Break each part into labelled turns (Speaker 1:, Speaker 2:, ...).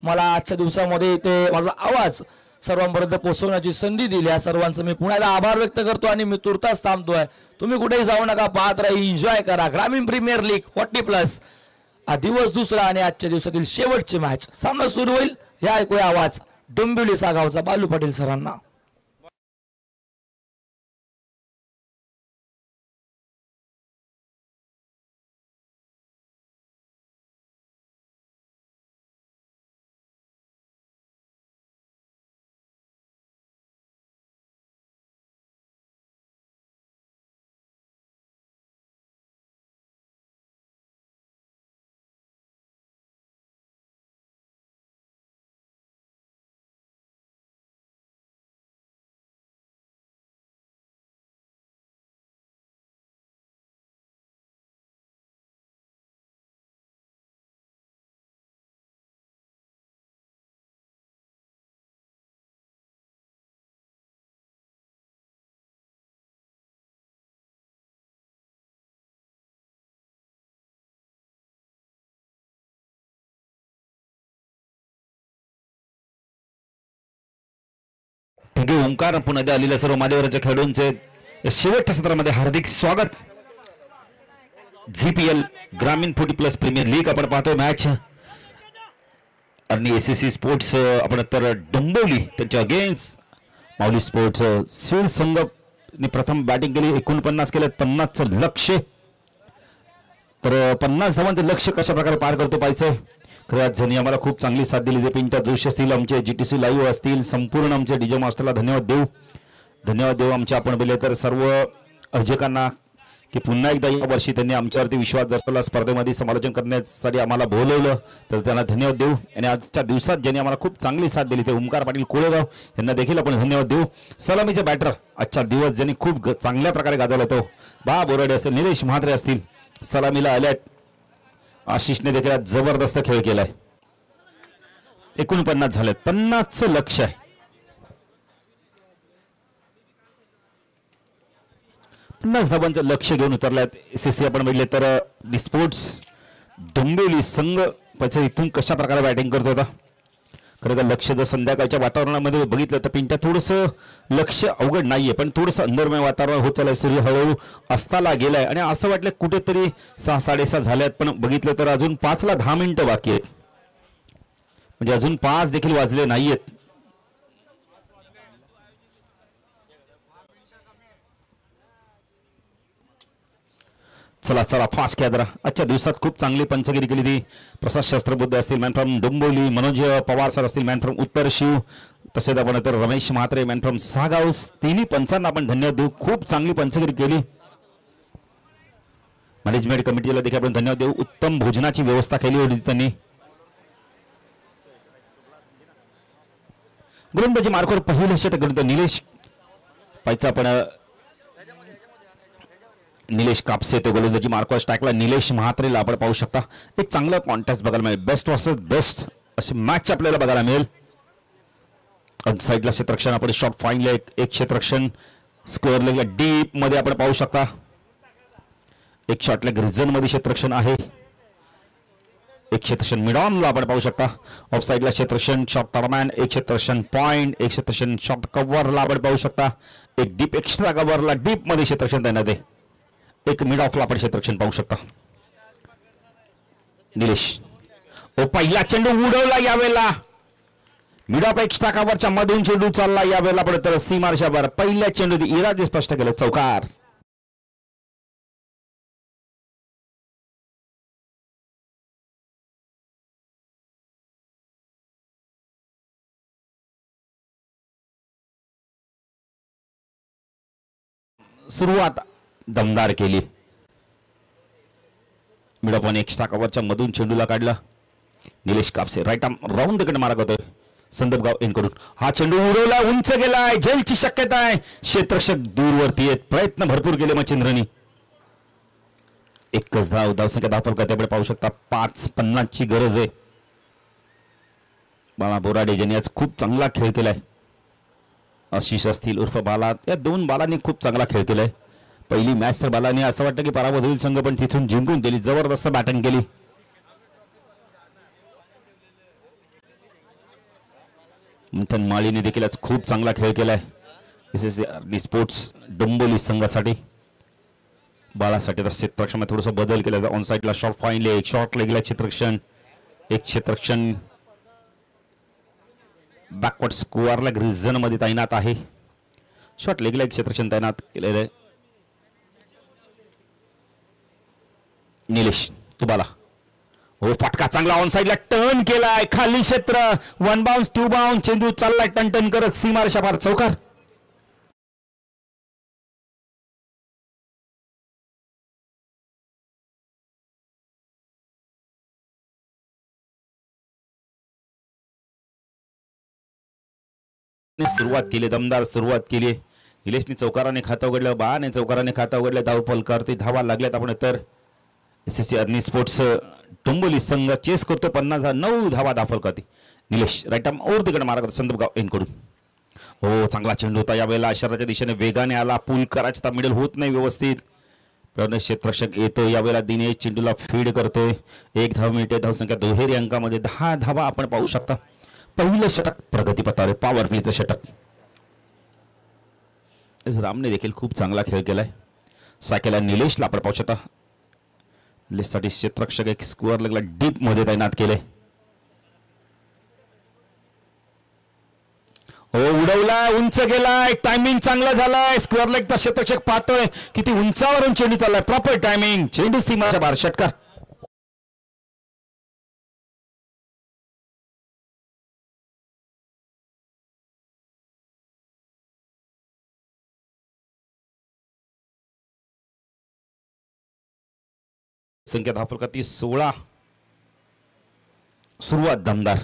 Speaker 1: मला आजच्या दिवसामध्ये इथे माझा आवाज सर्वांपर्यंत पोहोचवण्याची संधी दिली आहे सर्वांचं मी पुन्हा आभार व्यक्त करतो आणि मी तुर्तास थांबतोय। तुम्ही कुठेही जाऊ नका, पाहत राहा, एन्जॉय करा। ग्रामीण प्रीमियर लीग 40+ हा दिवस दुसरा आणि आजच्या दिवसातील शेवटची मॅच सामना सुरू होईल। या ऐकूया आवाज डोंबिवली सागावचा बालू पाटील सरांना।
Speaker 2: ओंकार पुन्हा एकदा आलेल्या सर्व मान्यवरांच्या खेळाडूंचे शेवटच्या सत्रामध्ये हार्दिक स्वागत। जीपीएल ग्रामीण 40+ प्रीमियर लीग आपण पाहतोय मॅच आणि एसएससी स्पोर्ट्स आपण तर डोंबिवली त्यांच्या अगेन्स्ट माऊली स्पोर्ट्स सीड संघाने प्रथम बॅटिंग केली, 49 केले, 50चं लक्ष्य, तर 50 धावांचं लक्ष्य कशा प्रकारे पार करतो पाहिजे। खरंच ज्यांनी आम्हाला खूप चांगली साथ दिली ते पिंटा जोशी असतील, आमचे जीटीसी लाईव्ह असतील, संपूर्ण आमचे डीजे मास्टरला धन्यवाद देऊ आमचे आपण बोलले तर सर्व अर्जकांना की पुन्हा एकदा या वर्षी त्यांनी आमच्यावरती विश्वास दर्शवला, स्पर्धेमध्ये समालोचन करण्यासाठी आम्हाला बोलवलं तर त्यांना धन्यवाद देऊ। आणि आजच्या दिवसात ज्यांनी आम्हाला खूप चांगली साथ दिली ते ओंकार पाटील कोळेगाव यांना देखील आपण धन्यवाद देऊ। सलामीचे बॅटर आजच्या दिवस ज्यांनी खूप चांगल्या प्रकारे गाजवला तो बा बोराडे असेल, निलेश म्हात्रे असतील, सलामीला आल्यात, आशिषने देखील जबरदस्त खेळ केलाय। 49 झाले, 50चं लक्ष्य आहे, 50 धावांचं लक्ष्य घेऊन उतरल्यात एसएससी आपण म्हटले तर स्पोर्ट्स डोंबिवली संघ पैसे इथून कशा प्रकारे बॅटिंग करत होता। खरं तर लक्ष्य जर संध्याकाळच्या वातावरणामध्ये बघितलं तर पिंट्या थोडंसं लक्ष्य अवघड नाहीये, पण थोडंसं अंधरमय वातावरण होत चाललंय, सूर्य हळूहळू अस्ताला गेलाय आणि असं वाटलं कुठेतरी 6-6:30 झाल्यात, पण बघितलं तर अजून 5ला 10 मिनिटं बाकी आहेत, म्हणजे अजून 5 देखील वाजले नाहीयेत। चला चला फास्ट खेळा जरा। आजच्या दिवसात खूप चांगली पंचगिरी केली ती प्रसाद शास्त्रबुद्ध असतील, man from Dombivli, Manoj Pawar sir असतील, मॅन फ्रॉम उत्तर शिव, तसेच आपण तर रमेश म्हात्रे मॅन फ्रॉम सागाव, तिन्ही पंचांना आपण धन्यवाद देऊ, खूप चांगली पंचगिरी केली। मॅनेजमेंट कमिटीला देखील आपण धन्यवाद देऊ, उत्तम भोजनाची व्यवस्था केली होती त्यांनी। गोलंदाजी मार्कवर पहिलं षटक गणित निलेश पायचा, पण निलेश कापसे ते गोलंदाजी मार्कवर स्ट्राईकला निलेश म्हात्रेला आपण पाहू शकता। एक चांगला कॉन्टेस्ट बघायला मिळेल, बेस्ट वर्सेस बेस्ट अशी मॅच आपल्याला बघायला मिळेल। साईडला क्षेत्ररक्षण आपण शॉट फाईनला एक क्षेत्ररक्षण स्क्वेअर लेगला डीप मध्ये आपण पाहू शकता, एक शॉट लेग रिजन मध्ये क्षेत्ररक्षण आहे, एक क्षेत्ररक्षण मिड ऑनला आपण पाहू शकता, ऑफ साईडला क्षेत्ररक्षण शॉट दरम्यान, एक क्षेत्ररक्षण पॉइंट, एक क्षेत्ररक्षण शॉट कव्हरला आपण पाहू शकता, एक डीप एक्स्ट्रा कव्हरला डीप मध्ये क्षेत्ररक्षण देण्यात आहे, एक मिड ऑफला आपण क्षेत्ररक्षण पाहू शकता। निलेश पहिला चेंडू उडवला यावेळेला, मिड ऑफ एक्स्ट्रा कव्हरच्या मधून चेंडू चालला यावेळेला पण तर सीमारशावर पहिल्या चेंडू इरादे स्पष्ट केलं, चौकार। सुरुवात दमदार केली, मिड ऑफ एक्स्ट्रा कव्हरच्या मधून चेंडूला काढला Nilesh Kapse, right arm round कडे मारत होतोय संदीप गाव इनकडून, हा चेंडू उडवला, उंच गेलाय, झेलची शक्यता आहे, क्षेत्ररक्षक दूरवरती आहेत, प्रयत्न भरपूर केले मच्छिंद्रनी, एकच धावसंख्या दाखल करते पाहू शकता, 5-50 ची गरज आहे। बाळा बोराडे ज्यांनी आज खूप चांगला खेळ केलाय, आशिष असतील उर्फ बाला, या दोन बालांनी खूप चांगला खेळ केलाय। पहिली मॅच तर बालाने असं वाटतं की पराभूत होईल संघ, पण तिथून जिंकून दिली, जबरदस्त बॅटिंग केली। मंथन माळीने देखील आज खूप चांगला खेळ केलाय SSC स्पोर्ट्स डोंबिवली संघासाठी. बाळासाठी आता क्षेत्ररक्षणामध्ये थोडासा बदल केला. ऑन साईडला शॉर्ट फाईन लेग, शॉर्ट लेगला क्षेत्ररक्षण, एक क्षेत्ररक्षण बॅकवर्ड स्क्वेअरला रिझन मध्ये तैनात आहे. शॉर्ट लेगला एक क्षेत्ररक्षण तैनात केलेलं आहे. निलेश तुबाला हो फटका चांगला ऑन साईडला टर्न केलाय. खाली क्षेत्र 1 बाउन्स 2 बाउन्स चेंडू चाललाय टन करत सीमारेषा पार चौकार. सुरुवात केली, दमदार सुरुवात केली. निलेशने चौकाराने खातं उघडलं, बाने चौकाराने खातं उघडलं. धाव फलकावरती धावा लागल्यात. आपण तर SSC अर्नी स्पोर्ट्स डोंबिवली संघ चेस करतो. 50,9 धावा धाफल करते. निलेश राईट आर्म ओव्हर तिकडे मारा करतो संदीप गाव एनकडून. हो चांगला चेंडू होता यावेळेला. शरीराच्या दिशेने वेगाने आला. पूल करायचा मिडल होत नाही व्यवस्थित. क्षेत्ररक्षक येतो यावेळेला. दिनेश चेंडूला फीड करतोय. 1 धाव मिळते. धावसंख्या दुहेरी अंकामध्ये 10 धावा आपण पाहू शकता. पहिलं षटक प्रगतीपथावर पॉवर प्लेचं षटक. रामने देखील खूप चांगला खेळ केलाय. सायकलला निलेशला आपण पाहू शकता. निलेशसाठी क्षेत्ररक्षक एक स्क्वेअर लेगला डीप मध्ये तैनात केले. हो उडवलाय, उंच गेलाय, टायमिंग चांगला झालाय. स्क्वेअर लेगचा क्षेत्ररक्षक पाहतोय किती उंचावरून चेंडू चाललाय. Proper timing. चेंडू सीमाच्या बाहेर षटकार. संख्या धावफलकाती 16. सुरुवात दमदार.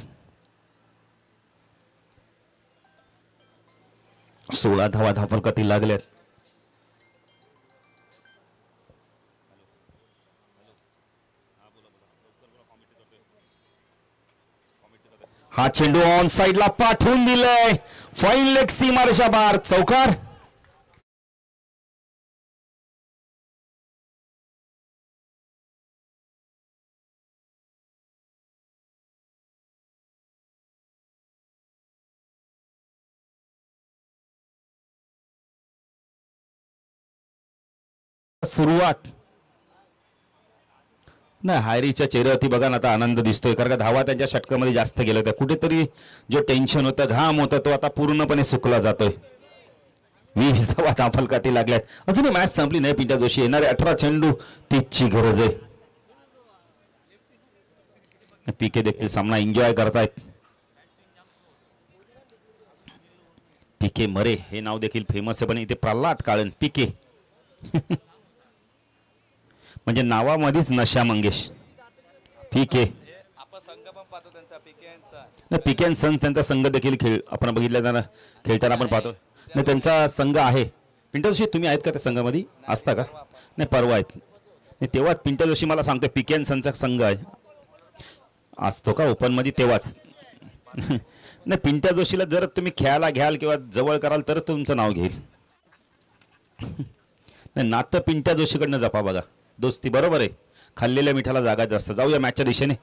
Speaker 2: 16 धावा धावफलकाती लागल्यात. हा चेंडू ऑन साइडला पाठवून दिलाय. फाईन लेग सीमारेषा बार चौकार. सुरुवात नाही. हायरीच्या चेहऱ्यावरती बघा ना आता आनंद दिसतोय. कारण का धावा त्यांच्या षटकामध्ये जास्त गेल्या होत्या. कुठेतरी जो टेन्शन होतं, घाम होता, तो आता पूर्णपणे सुकला जातोय. 20 धावा धावफलकाती लागल्यात. अजूनही मॅच संपली नाही. पिंट्या जोशी येणारे 18 चेंडू 30ची गरज आहे. पीके देखील सामना एन्जॉय करतायत. पीके मरे हे नाव देखील फेमस आहे. पण इथे प्रल्हाद काळन पीके म्हणजे नावामध्येच नशा मंगेश. पीके पीके अँड सन त्यांचा संघ देखील खेळ आपण बघितलं खेळताना आपण पाहतो. नाही त्यांचा संघ आहे. पिंट्या जोशी तुम्ही आहेत का त्या संघामध्ये असता का? नाही परवा आहेत. नाही तेव्हा पिंट्या जोशी मला सांगतो पीके अँड सनचा संघ आहे असतो का ओपन मध्ये तेव्हाच. नाही पिंट्या जोशीला जर तुम्ही खेळायला घ्याल किंवा जवळ कराल तर तुमचं नाव घेईल. नाही नातं पिंट्या जोशीकडनं जपा बघा. दोस्ती बरोबर आहे. खाल्लेल्या मिठाला जागा जास्त. जाऊया मॅचच्या दिशेने.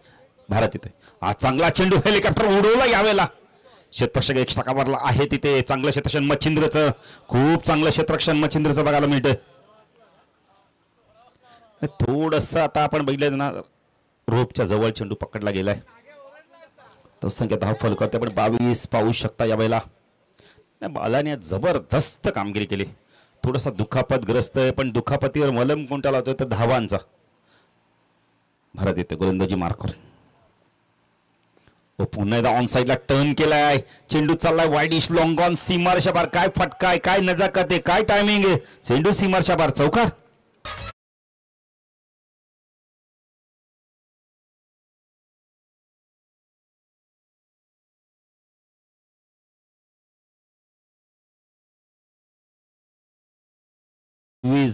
Speaker 2: भारत येतोय. हा चांगला चेंडू हेलिकॉप्टर उडवला यावेळेला. क्षेत्ररक्षक एक षटकावरला आहे तिथे. चांगलं क्षेत्ररक्षण मच्छिंद्रचं. खूप चांगलं क्षेत्ररक्षण मच्छिंद्रचं बघायला मिळतं. थोडस आता आपण बघितलं ना रोपच्या जवळ चेंडू पकडला गेलाय. संख्या धावफलकात आपण 22 पाहू शकता यावेळेला. बालाने जबरदस्त कामगिरी केली. थोडासा दुखापतग्रस्त आहे पण दुखापतीवर मलम कोणता लावतोय तर धावांचा. भारत येते गोलंदाजी मार्कवर. पुन्हा एकदा ऑन साइडला टर्न केलाय. चेंडू चाललाय वाईडिश लॉंग ऑन सीमारेषा बार. काय फटका आहे, काय नजाकत आहे, काय टायमिंग आहे. चेंडू सीमारेषा बार चौकार.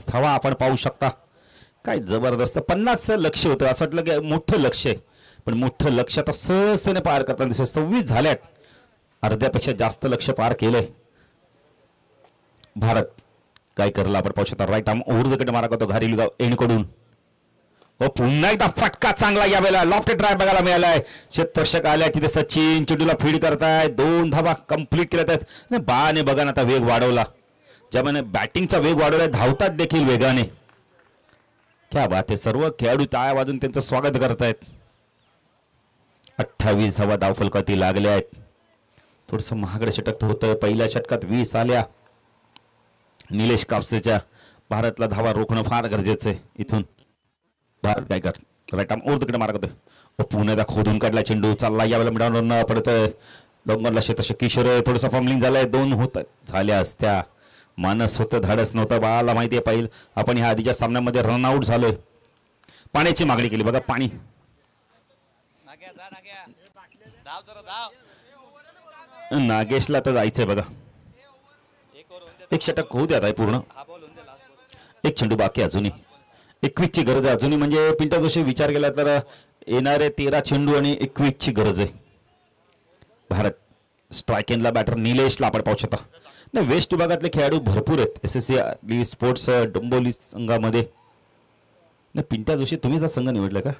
Speaker 2: धावा आपण पाहू शकता. काय जबरदस्त 50चं लक्ष होतं. असं वाटलं की मोठं लक्ष आहे पण मोठं लक्ष आता सहजतेने पार करताना दिसत. 26 झाल्यात. अर्ध्यापेक्षा जास्त लक्ष पार केलंय भारत. काय करला आपण पाहू शकता. Right arm over the cut मारा करतो घारील गाव एंडकडून. हो पुन्हा एकदा फटका चांगला यावेळेला लॉफ्टेड ड्राइव्ह बघायला मिळालाय. क्षेत्ररक्षक आलाय तिथे सचिन चेंडूला फीड करताय. 2 धावा कंप्लीट केल्यात आहेत. बाने बघा ना आता वेग वाढवला. ज्यामुळे बॅटिंगचा वेग वाढवलाय धावतात देखील वेगाने. क्या बात आहे. सर्व खेळाडू टाळ्या वाजून त्यांचं स्वागत करतायत. 28 धावा धावफलकावरती लागल्या आहेत. थोडस महागडे षटक होतं. पहिल्या षटकात 20 आल्या. निलेश कापसेच्या भारतला धावा रोखणं फार गरजेचं आहे. इथून भारत काय कर राईट आर्म ओर तिकडे मारत होते. पुण्याला खोदून काढला चेंडू चालला यावेळेला मिळवणं पडत डोंगरला क्षेत्ररक्षक किशोर थोडंसं फॉर्मलिंग झालंय. 2 होत झाल्या असत्या. मानस होतं धाडस नव्हतं. बाळाला माहिती आहे पाहिजे आपण ह्या आधीच्या सामन्यामध्ये रनआउट झालोय. पाण्याची मागणी केली बघा पाणी. नागेशला तर जायचंय बघा. एक षटक होऊ द्या पूर्ण. एक चेंडू बाकी अजूनही. 21 ची गरज आहे अजूनही. म्हणजे पिंटा जोशी विचार केला तर येणारे 13 चेंडू आणि 21 ची गरज आहे. भारत स्ट्राईक एंडला बॅटर निलेशला आपण पाहू शकता. नाही वेस्ट विभागातले खेळाडू भरपूर आहेत SSC स्पोर्ट्स डोंबिवली संघामध्ये. नाही पिंटा जोशी तुम्ही हा संघ निवडला का?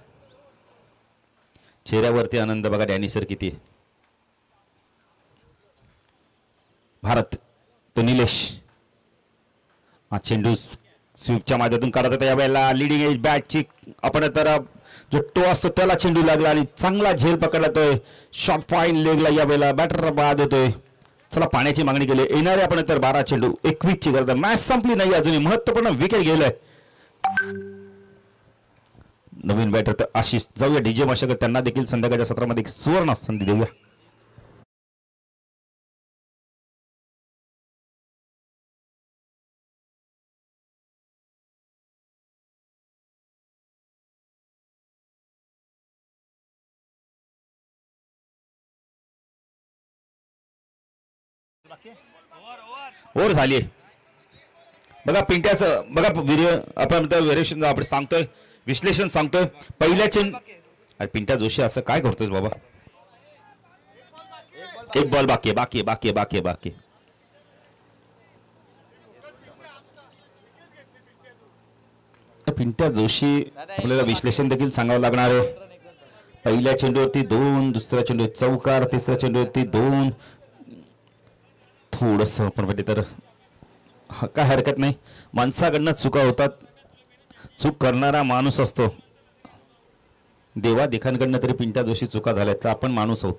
Speaker 2: चेहऱ्यावरती आनंद बघा. डॅनी सर किती आहे. भारत तो निलेश हा चेंडू स्वीपच्या माध्यमातून काढत होता. यावेळेला लिडिंग एज बॅटची आपण तर जो टो असतो त्याला चेंडू लागला आणि चांगला झेल पकडला तो. शॉर्ट फाईन लेगला यावेळेला बॅटर बाद होतोय. चला पाण्याची मागणी केली. येणारे आपण तर 12 चेंडू 21 ची गरज. मॅच संपली नाही अजूनही. महत्वपूर्ण विकेट गेलाय. नवीन बॅटर तर आशिष. जाऊया डीजे माशकर त्यांना देखील संध्याकाळच्या सत्रामध्ये एक सुवर्ण संधी देऊया. ओव्हर झाली बघा. पिंट्याचं बघा व्हिडिओ आपण व्हेरिएशन आपण सांगतोय विश्लेषण सांगतोय. पहिल्या अरे पिंट्या जोशी असं काय करतोय बाबा. एक बॉल बाकी बाकी बाकी बाकी बाकी. पिंट्या जोशी आपल्याला विश्लेषण देखील सांगावं लागणार आहे. पहिल्या चेंडूवरती 2, दुसऱ्या चेंडू चौकार, तिसऱ्या चेंडूवरती 2. थोडस आपण तर काय हरकत नाही. माणसाकडनं चुका होतात. चूक करणारा माणूस असतो. देवा देखांकडनं तरी पिंट्या जोशी चुका झाल्या तर आपण माणूस आहोत.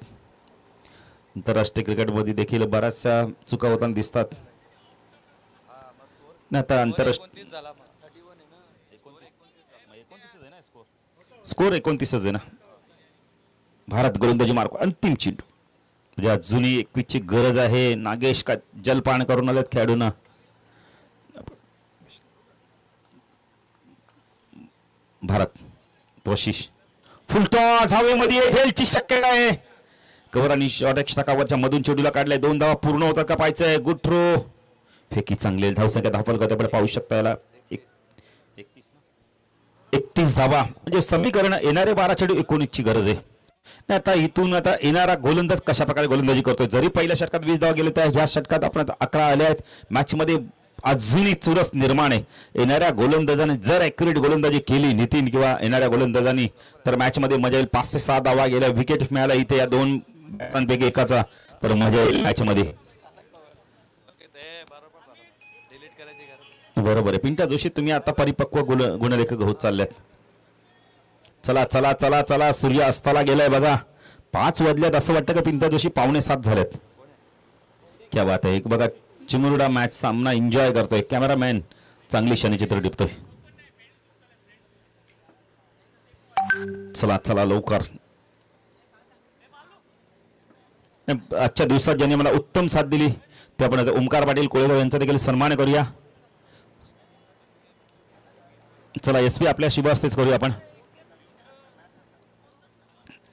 Speaker 2: आंतरराष्ट्रीय क्रिकेटमध्ये देखील बऱ्याचशा चुका होताना दिसतात. नाही आता आंतरराष्ट्रीय स्कोर 29 आहे ना. भारत गोलंदाजी मार्क अंतिम चेंडू म्हणजे अजूनही 21 ची गरज आहे. नागेश का जलपान करून आलेत खेळाडूंना. भारत तोशिष फुलटॉस हवेमध्ये हेलची शक्यता आहे. कव्हर आणि शॉर्ट एक्स्ट्रा कव्हरच्या मधून चेंडूला काढलाय. 2 धावा पूर्ण होतात का पाहायचंय. Good throw. फेकी चांगली धावसंख्या धावफलकावर पाहू शकता. याला 31 धावा म्हणजे समीकरण येणारे 12 चेंडू 19 ची गरज आहे. आता इथून आता येणारा गोलंदाज कशा प्रकारे गोलंदाजी करतोय. जरी पहिल्या षटकात 20 धावा गेले तर ह्या षटकात आपण 11 आले आहेत. मॅच मध्ये अजूनही चुरस निर्माण आहे. येणाऱ्या गोलंदाजाने जर ॲक्युरेट गोलंदाजी केली नितीन किंवा येणाऱ्या गोलंदाजांनी तर मॅच मध्ये मजा येईल. 5 ते 6 धावा गेल्या. विकेट मिळाला इथे या 2 बॅटरांपैकी एकाचा तर मजा येईल मॅच मध्ये. बरोबर आहे पिंट्या जोशी तुम्ही आता परिपक्व गुणलेखक होत चालल्यात. चला चला चला चला सूर्य अस्ताला गेलाय बघा. 5 वाजल्यात असं वाटतं का पिंट्या जोशी 6:45 झाल्यात. क्या बात आहे. एक बघा चिमुरडा मॅच सामना एन्जॉय करतोय. कॅमेरामॅन चांगली क्षणचित्र टिपतोय. चला चला लवकर. आजच्या दिवसात ज्यांनी मला उत्तम साथ दिली ते आपण ओमकार पाटील कोळेगाव यांचा देखील सन्मान करूया. चला SP आपल्या शिबास्तेच करूया आपण.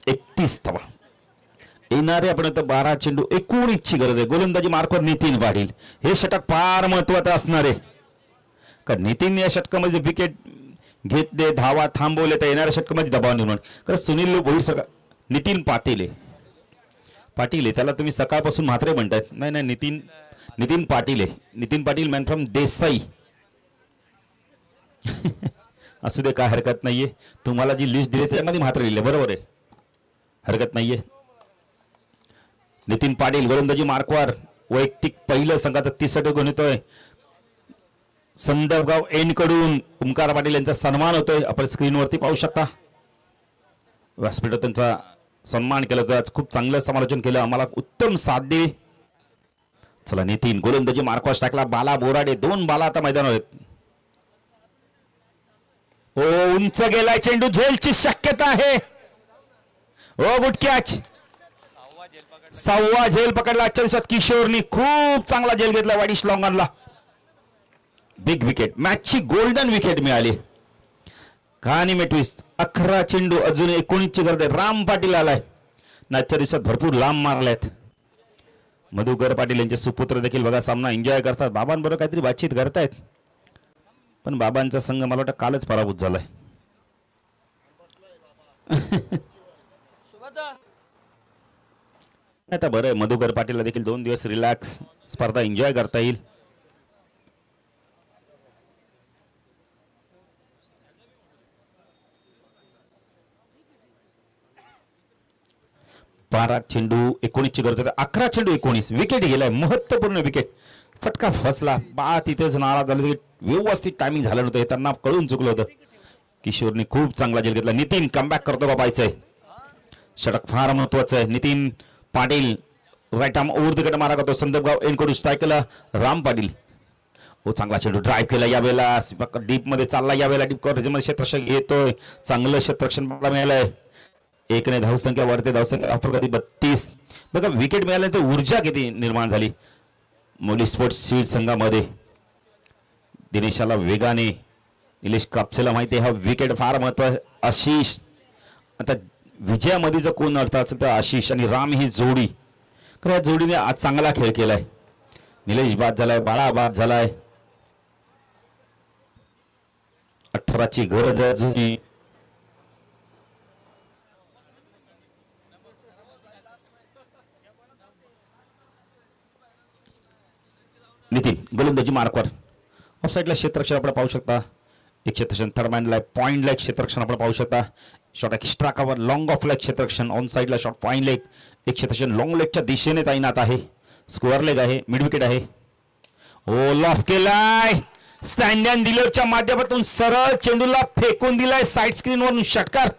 Speaker 2: 31 धावा येणारे आपण 12 चेंडू 19 ची गरज आहे. गोलंदाजी मार्कवर नितीन पाटील. हे षटक फार महत्वाचं असणार आहे कारण नितीन या षटकामध्ये विकेट घेतले धावा थांबवले तर येणाऱ्या षटकामध्ये दबाव निर्माण कारण सुनील भोईर सका नितीन पाटील आहे त्याला तुम्ही सकाळपासून म्हात्रे म्हणतायत. नाही नाही नितीन पाटील आहे. नितीन पाटील मॅन फ्रॉम देसाई असू दे, काय हरकत नाहीये. तुम्हाला जी लिस्ट दिली त्यामध्ये मात्र लिहिले बरोबर आहे, हरकत नाहीये. नितीन पाटील गोलंदाजी मार्कवर वैयक्तिक पहिलं संघाचा 30 षटक घेऊन येतोय. संदर्भगाव एन कडून ओमकार पाटील यांचा सन्मान होतोय. आपण स्क्रीनवरती पाहू शकता. व्यासपीठावर त्यांचा सन्मान केला होता. आज खूप चांगलं समालोचन केलं, आम्हाला उत्तम साथ दिली. चला नितीन गोलंदाजी मार्कवर टाकला. बाला बोराडे 2 बाला आता मैदानावर आहेत. ओ उंच गेलाय चेंडू, झेलची शक्यता आहे. ओ गुड कॅच. 6वा झेल पकडला आजच्या दिवसात किशोरनी. खूप चांगला झेल घेतला वाईडिश लॉंगनला. बिग विकेट, मॅचची गोल्डन विकेट मिळाली. कहाणी मेटवीस. 11 चेंडू अजून 19 ची गरज आहे. राम पाटील आलाय. आजच्या दिवसात भरपूर लांब मारलेत. मधुकर पाटील यांचे सुपुत्र देखील बघा सामना एन्जॉय करतात. बाबांबरोबर काहीतरी बातचीत करतायत, पण बाबांचा संघ मला वाटतं कालच पराभूत झालाय. आता बरं आहे, मधुकर पाटीलला देखील 2 दिवस रिलॅक्स स्पर्धा एन्जॉय करता येईल. बारा चेंडू 19 ची गरज होती. 11 चेंडू 19 विकेट गेलाय. महत्वपूर्ण विकेट. फटका फसला. बा तिथेच नाराज झाले. व्यवस्थित टायमिंग झालं नव्हतं हे त्यांना कळून चुकलं होतं. किशोरने खूप चांगला झेल घेतला. नितीन कमबॅक करतो का पाहायचंय. षटक फार महत्वाचं आहे. Nitin Patil right arm over the cut मारा करतो. संदर्भगाव एनकडून स्ट्राईक केला राम पाटील. हो चांगला चेंडू ड्राईव्ह केला. यावेळेला डीप मध्ये चालला. यावेळेला डीप कव्हरेजमध्ये क्षेत्ररक्षक येतोय. चांगलं क्षेत्ररक्षण बघायला मिळालंय. 1 ने धावसंख्या वाढते. धावसंख्या अप्रगती 32. बघा विकेट मिळाल्यानंतर ऊर्जा किती निर्माण झाली मौली स्पोर्ट्स शील्ड संघामध्ये. दिनेशाला वेगाने, निलेश कापसेला माहिती आहे हा विकेट फार महत्वाचा. आशिष आता विजयामध्ये जर कोण अडथळा असेल तर आशिष आणि राम ही जोडी. तर या जोडीने आज चांगला खेळ केलाय. निलेश बाद झालाय, बाळा बाद झालाय. 18 ची गरज आहे. नितीन गोलंदाजी मार्कवर ऑफसाईडला क्षेत्ररक्षण आपण पाहू शकता. एक क्षेत्ररक्षण थर्ड मॅनला पॉइंट लाईक क्षेत्ररक्षण आपण पाहू शकता. Shot extra cover long of like क्षेत्ररक्षण ऑन साईडला शॉट पॉइंट लेग. एक क्षेत्ररक्षण लॉंग लेगच्या दिशेने तैनात आहे. स्क्वेअर लेग आहे. मिड विकेट आहे. ओ लॉफ केलाय. स्टँड अँड डिलिव्हरच्या माध्यमातून सरळ चेंडूला फेकून दिलाय साईड स्क्रीनवरून षटकार.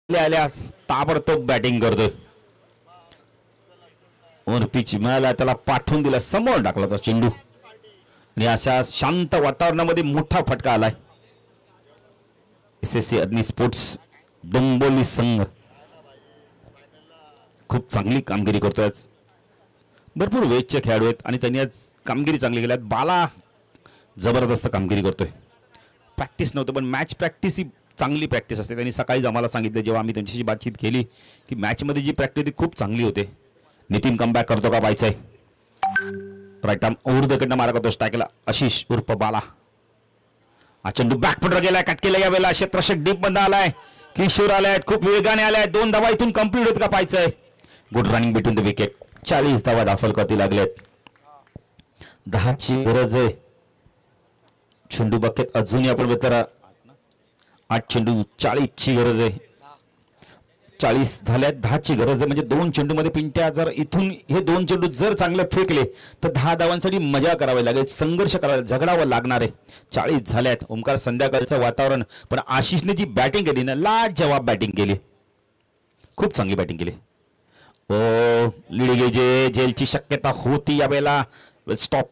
Speaker 2: आल्या ताबडतोब बॅटिंग करतोय. वर पिच मिळाला त्याला पाठवून दिला. समोर टाकला होता चेंडू आणि अशा शांत वातावरणामध्ये मोठा फटका आलाय. SSC अग्नी स्पोर्ट्स डोंबोली संघ खूप चांगली कामगिरी करतोय. आज भरपूर वेगचे खेळाडू आहेत आणि त्यांनी आज कामगिरी चांगली केली. बाला जबरदस्त कामगिरी करतोय. प्रॅक्टिस नव्हतं पण मॅच प्रॅक्टिस ही चांगली प्रॅक्टिस असते. त्यांनी सकाळीच आम्हाला सांगितलं जेव्हा आम्ही त्यांच्याशी बातचीत केली की मॅचमध्ये जी प्रॅक्टिस होती खूप चांगली होते. नितीन कमबॅक करतो का पाहायचंय. राईट आर्म ओव्हर द कडनं मारा करतो स्ट्राईकला आशिष उर्फ बाला. हा चेंडू बॅकफुटर गेलाय. कट केला. यावेळेला क्षेत्ररक्षक डीप मध्ये आलाय. किशोर आलाय. खूप वेगाने आलाय. 2 धावा इथून कंप्लीट होत का पाहायचंय. Good running between the wicket. 40 धावा दाखल लागलेत. 10 ची गरज आहे. चेंडू बकेट अजूनही आपण बेतरा 8 चेंडू 40 ची गरज आहे. 40 झाल्यात. 10 ची गरज आहे. म्हणजे 2 चेंडू मध्ये पिंट्या जर इथून हे 2 चेंडू जर चांगले फेकले तर 10 धावांसाठी मजा करावी लागेल. संघर्ष करावा झगडावं लागणार आहे. 40 झाल्यात. ओमकार संध्याकाळचं वातावरण पण आशिषने जी बॅटिंग केली ना लाजवाब बॅटिंग केली. खूप चांगली बॅटिंग केली. ओ लिडिगेजे जेलची शक्यता होती यावेळेला. स्टॉप.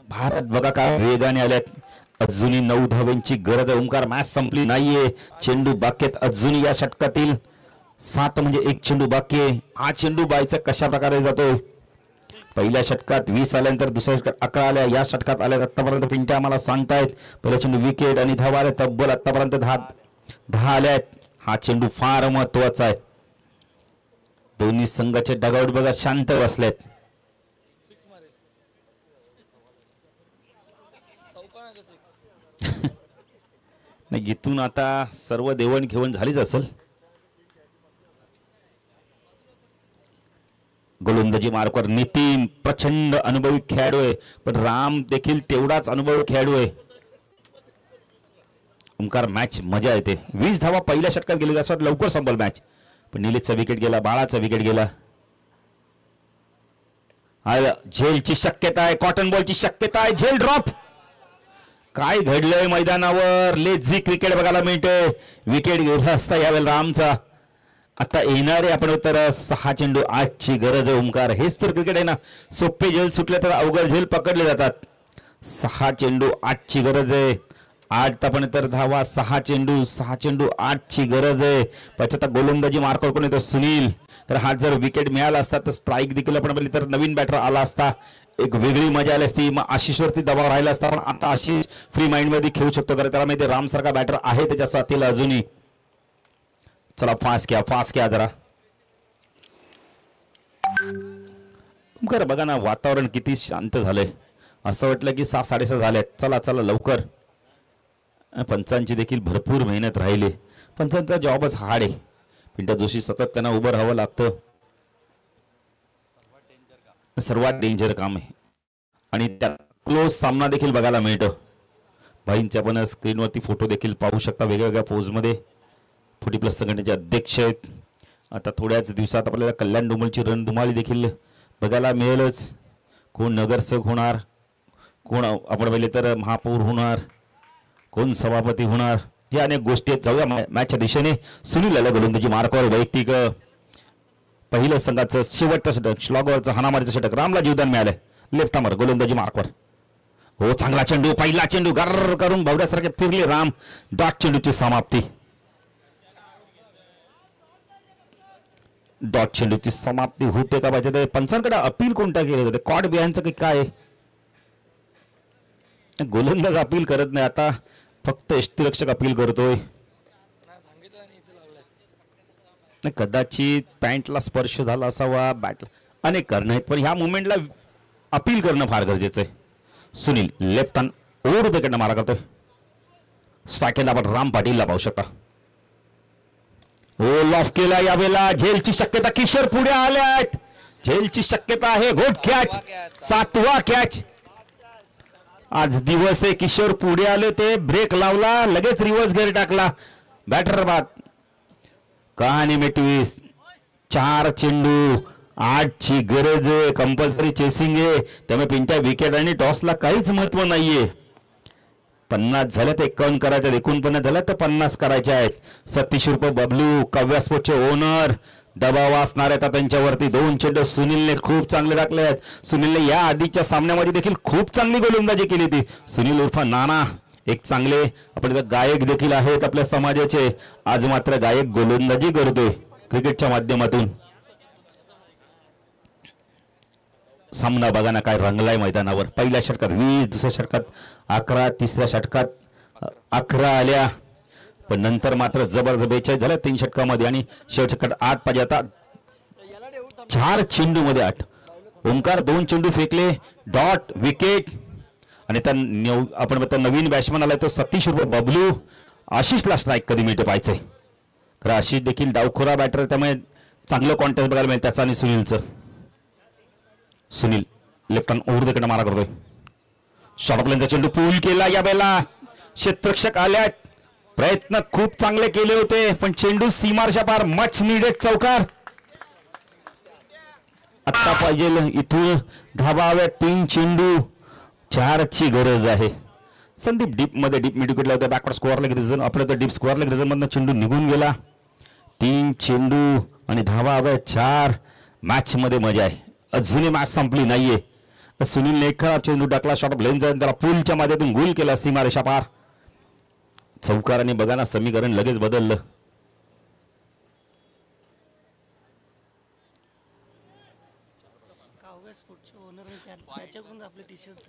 Speaker 2: भारत बघा का वेगाने आल्यात. अजूनही 9 धावांची गरज आहे. ओमकार मॅच संपली नाहीये. चेंडू बाकीत अजूनही या षटकातील 7 म्हणजे 1 चेंडू बाकी आहे. हा चेंडू बायचा कशा प्रकारे जातोय. पहिल्या षटकात 20 आल्यानंतर दुसऱ्या षटकात 11 आल्या. या षटकात आल्या आतापर्यंत पिंट्या आम्हाला सांगतायत. पहिला चेंडू विकेट आणि धावा आल्या तब्बल आतापर्यंत 10 आल्यात. हा चेंडू फार महत्वाचा आहे. दोन्ही संघाचे डगआउट बघा शांत बसलेत. नाही, इथून आता सर्व देवणघेवण झालीच असेल. गोलंदाजी मार्कवर नितीन प्रचंड अनुभवी खेळाडू आहे, पण राम देखील तेवढाच अनुभवी खेळाडू आहे. ओंकार मॅच मजा येते. 20 धावा पहिल्या षटकात गेली, असं वाटतं लवकर संपल मॅच, पण निलेशचा विकेट गेला, बाळाचा विकेट गेला. झेलची शक्यता आहे, कॉटन बॉलची शक्यता आहे, झेल ड्रॉप. काय घडलंय मैदानावर? लेझी क्रिकेट बघायला मिळते. विकेट गेला असता यावेळेला रामचा. आता येणारे आपण तर 6 चेंडू 8ची गरज आहे. ओंकार, हेच तर क्रिकेट आहे ना. सोपे झेल सुटले तर अवघड झेल पकडले जातात. 6 चेंडू 8ची गरज आहे. 8 आपण तर धावा, 6 चेंडू 8ची गरज आहे. पण आता गोलंदाजी मार्कवर कोण येतो? सुनील. तर हा जर विकेट मिळाला असता तर स्ट्राईक देखील आपण बघितली तर नवीन बॅटर आला असता, एक वेगळी मजा आली असती. मग आशिषवरती दबाव राहिला असता, पण आता आशिष फ्री माइंड मध्ये खेळू शकतो, कारण त्याला माहिती राम सारखा बॅटर आहे त्याच्या साथीला अजूनही. चला फास्ट घ्या जरा. बघा ना, वातावरण किती शांत झालंय. असं वाटलं की 6-6:30 झालेत. चला लवकर. पंचांची देखील भरपूर मेहनत राहिली. पंचांचा जॉबच हार्ड आहे. पिंटा जोशी सतत त्यांना उभं राहावं लागतं. सर्वात डेंजर काम आहे, आणि त्या क्लोज सामना देखील बघायला मिळतं. भाईंचे आपण स्क्रीनवरती फोटो देखील पाहू शकता वेगवेगळ्या पोजमध्ये. 40+ संघटनेचे अध्यक्ष आहेत. आता थोड्याच दिवसात आपल्याला कल्याण डोंबलची रणधुमाळी देखील बघायला मिळेलच. कोण नगरसेवक होणार, कोण आपण पाहिले तर महापौर होणार, कोण सभापती होणार, हे अनेक गोष्टी आहेत. जाऊया मॅचच्या दिशेने. सुनील आला गोलंदाजी मार्कवर, वैयक्तिक पहिलं संघाचं शेवटचं षटक, श्लॉगवरचं हाणामारीचं षटक. रामला जीवदान मिळालंय लेफ्ट आर्मर गोलंदाजी मार्कवर. हो, चांगला चेंडू, पहिला चेंडू गर्र करून भावड्यासारखे फिरले राम. डॉट चेंडूची समाप्ती. डॉट चेंडूची समाप्ती होते का पाहिजे? पंचांकडे अपील कोणता केलं जाते? कॉट बिहाइंडचं की काय? गोलंदाज अपील करत नाही आता, फक्त यष्टीरक्षक अपील करतोय. कदाचित पॅन्टला स्पर्श झाला असावा, बॅटला अनेक कारण आहेत, पण ह्या मुवमेंटला अपील करणं फार गरजेचं आहे. सुनील लेफ्ट हँड ओढ तिकडनं मारा करतोय. स्ट्रायकला आपण राम पाटीलला पाहू शकता. ओ लॉफ केला यावेळेला. झेलची शक्यता, किशोर पुढे आल्यात. झेलची शक्यता आहे. गुड कॅच, 7वा कॅच. आज दिवस आहे. किशोर पुढे आले, ते ब्रेक लावला, लगेच रिव्हर्स गेअर टाकला. बॅटर बाद. कहाणी में ट्विस्ट. 4 चेंडू 8ची गरज आहे. कंपल्सरी चेसिंग आहे, त्यामुळे पिंट्या विकेट आणि टॉसला काहीच महत्व नाहीये. 50 झाल्यात, 51 करायच्यात, 49 झाल्यात तर 50 करायच्या आहेत. सतीश उर्फ बबलू, काव्या स्पोर्ट्सचे ओनर, दबाव असणार आहेत त्यांच्यावरती. 2 चेंडू सुनीलने खूप चांगले टाकले आहेत. सुनीलने या आधीच्या सामन्यामध्ये देखील खूप चांगली गोलंदाजी केली होती. सुनील उर्फ नाना एक चांगले आपण गायक देखील आहेत आपल्या समाजाचे. आज मात्र गायक गोलंदाजी करतोय क्रिकेटच्या माध्यमातून. सामना बघा ना काय रंगलाय मैदानावर. पहिल्या षटकात 20, दुसऱ्या षटकात 11, तिसऱ्या षटकात 11 आल्या, पण नंतर मात्र जबरदस्त 42 झाल्या 3 षटकामध्ये, आणि शेवट षटकात 8 पाहिजे. आता 4 चेंडू मध्ये 8. ओंकार 2 चेंडू फेकले, डॉट विकेट. आणि आपण म्हणतो नवीन बॅट्समन आलाय तो सतीश उर्फ बबलू. आशिषला स्ट्राईक कधी मिळते पाहायचंय, कारण आशिष देखील डावखोरा बॅटर, त्यामुळे चांगलं कॉन्टेस्ट बघायला मिळेल त्याचा आणि सुनीलचं. सुनील लेफ्ट हँड ओव्हर तिकडे मारा करतोय. शॉर्ट ऑफ लाईनचा चेंडू पूल केला यावेळेला. क्षेत्ररक्षक आल्यात, प्रयत्न खूप चांगले केले होते, पण चेंडू सीमारच्या पार. मच नीडेड चौकार. आता पाहिजे इथून धावाव्या. 3 चेंडू 4ची गरज आहे. संदीप डीप मध्ये डीप मिड विकेटला होता. बॅकवर्ड स्कोअर लेग रिझन आपलं तर डीप स्कोअर लेग रिझन मधनं चेंडू निघून गेला. 3 चेंडू आणि धावा हव्या 4. मॅच मध्ये मजा आहे, अजूनही मॅच संपली नाहीये. सुनीलने एक खराब चेंडू टाकला, शॉट ऑफ लेन जाऊन त्याला पूलच्या माध्यमातून गोल केला सीमारेषा पार. चौकाराने बघा ना समीकरण लगेच बदललं.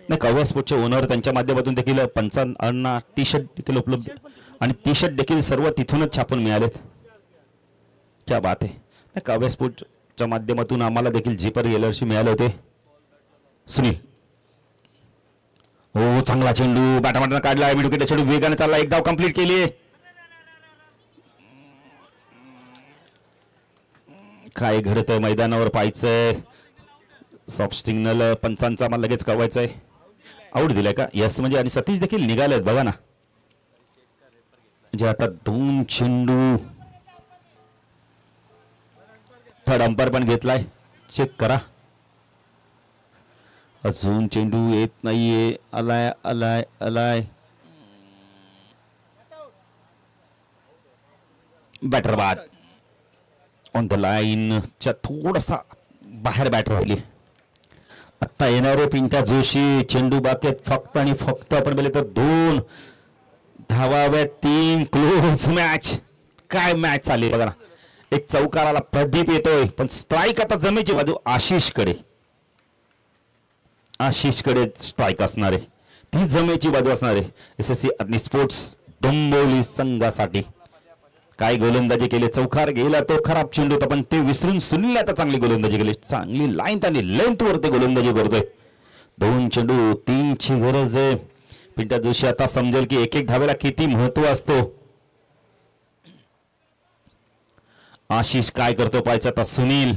Speaker 2: नाही, काव्या स्पोर्ट्सचे ओनर त्यांच्या माध्यमातून देखील पंचांना टी शर्ट देखील उपलब्ध, आणि टी शर्ट देखील सर्व तिथूनच छापून मिळालेत. क्या बात आहे. नाही, काव्या स्पोर्ट्सच्या माध्यमातून आम्हाला देखील झिपर गेल्या वर्षी मिळाले होते. सुनील हो चांगला चेंडू बॅटामॅटनं काढला मिड विकेट चेंडू वेगाने चालला एक धाव कंप्लीट केली काय घडतंय मैदानावर पाहायचंय सॉफ्ट सिग्नल पंचांचा मला लगेच कळवायचंय आऊट दिलाय का यस म्हणजे आणि सतीश देखील निघालेत बघा ना म्हणजे आता 2 चेंडू थर्ड अंपायर पण घेतलाय चेक करा अजून चेंडू येत नाहीये आलाय आलाय आलाय बॅटर बाद ऑन द लाईन च्या थोडासा बाहेर बॅट राहिली आता येणारे पिंट्या जोशी चेंडू बाकेत फक्त आणि फक्त आपण बोलले तर 2 धावाव्या 3 क्लोज मॅच काय मॅच चालली बघा ना एक चौकाराला प्रदीप येतोय पण स्ट्राईक आता जमेची बाजू आशिषकडे स्ट्राईक असणार आहे ती जमेची बाजू असणार आहे SSC अर्नी स्पोर्ट्स डोंबिवली संघासाठी काय गोलंदाजी केली चौकार गेला तो खराब चेंडू होता पण ते विसरून सुनील आता चांगली गोलंदाजी केली चांगली लाईन आणि लेंथ वरती गोलंदाजी करतोय 2 चेंडू 3 ची गरज आहे पिंट्या जोशी आता समजेल की एक धावेला किती महत्व असतो आशिष काय करतो पाहायचं आता सुनील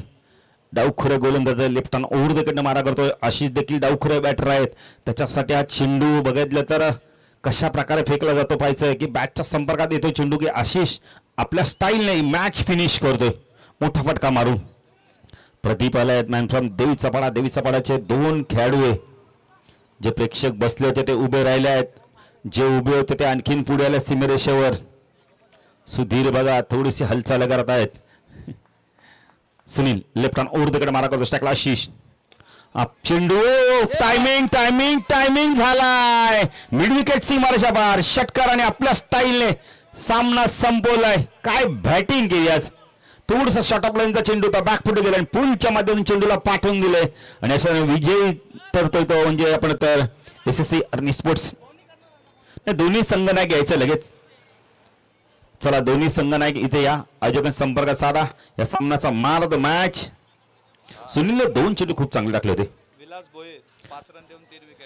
Speaker 2: डावखुरे गोलंदाज लेफ्ट हँड ओव्हरकडनं मारा करतोय आशिष देखील डावखुरे बॅटर आहेत त्याच्यासाठी हा चेंडू बघितलं तर कशा प्रकारे फेकला जातो पाहायचं की बॅटच्या संपर्कात येतोय चेंडू की आशिष आपल्या स्टाईलने मॅच फिनिश करतोय मोठा फटका मारून प्रदीप आलाय मॅन फ्रॉम देवीचा पाडाचे 2 खेळाडू आहे जे प्रेक्षक बसले होते ते उभे राहिले आहेत जे उभे होते ते आणखीन पुढे आले सीमेरेषेवर सुधीर बघा थोडीशी हालचाल करत आहेत सुनील लेफ्ट हँड ओव्हरकडे मारा करतो स्टॅकला आशिष चेंडू टायमिंग झालाय मिड विकेट सीमारेषा बाहेर षटकार आणि आपल्या स्टाईलने सामना संपवलाय काय बॅटिंग केली आज थोडसा शॉर्ट ऑफ लाईनचा चेंडू होता बॅकफुट गेला आणि पुलच्या माध्यमातून चेंडूला पाठवून दिले आणि अशा विजयी ठरतोय तो म्हणजे आपण तर SSC अर्नी स्पोर्ट्स दोन्ही संघ नाही घ्यायचं लगेच चला दोन्ही संघ नाही इथे या आयोजकांचा संपर्क साधा या सामन्याचा मान ऑफ द मॅच सुनीलने 2 चेंडू खूप चांगले टाकले होते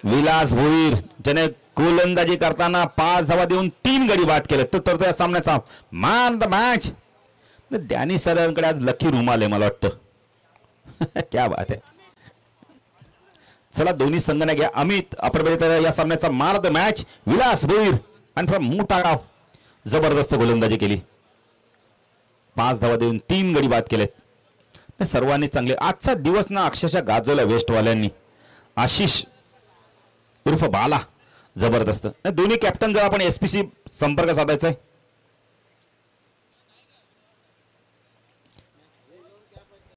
Speaker 2: विलास भोईर ज्याने गोलंदाजी करताना 5 धावा देऊन 3 गडी बाद केले तर या सामन्याचा मान द मॅच डॅनी सरांकडे आज लकी रुमाल आहे मला वाटतं क्या बात आहे चला दोन्ही संघाने घ्या अमित आपण या सामन्याचा मान of the match Vilas Bhoir आणि फ्रॉम मुटागाव जबरदस्त गोलंदाजी केली 5 धावा देऊन 3 गडी बाद केलेत सर्वांनी चांगले आजचा दिवस ना अक्षरशः गाजवला वेस्टवाल्यांनी आशिष उर्फ बाला जबरदस्त दोन्ही कॅप्टन जर आपण SPC संपर्क साधायचा आहे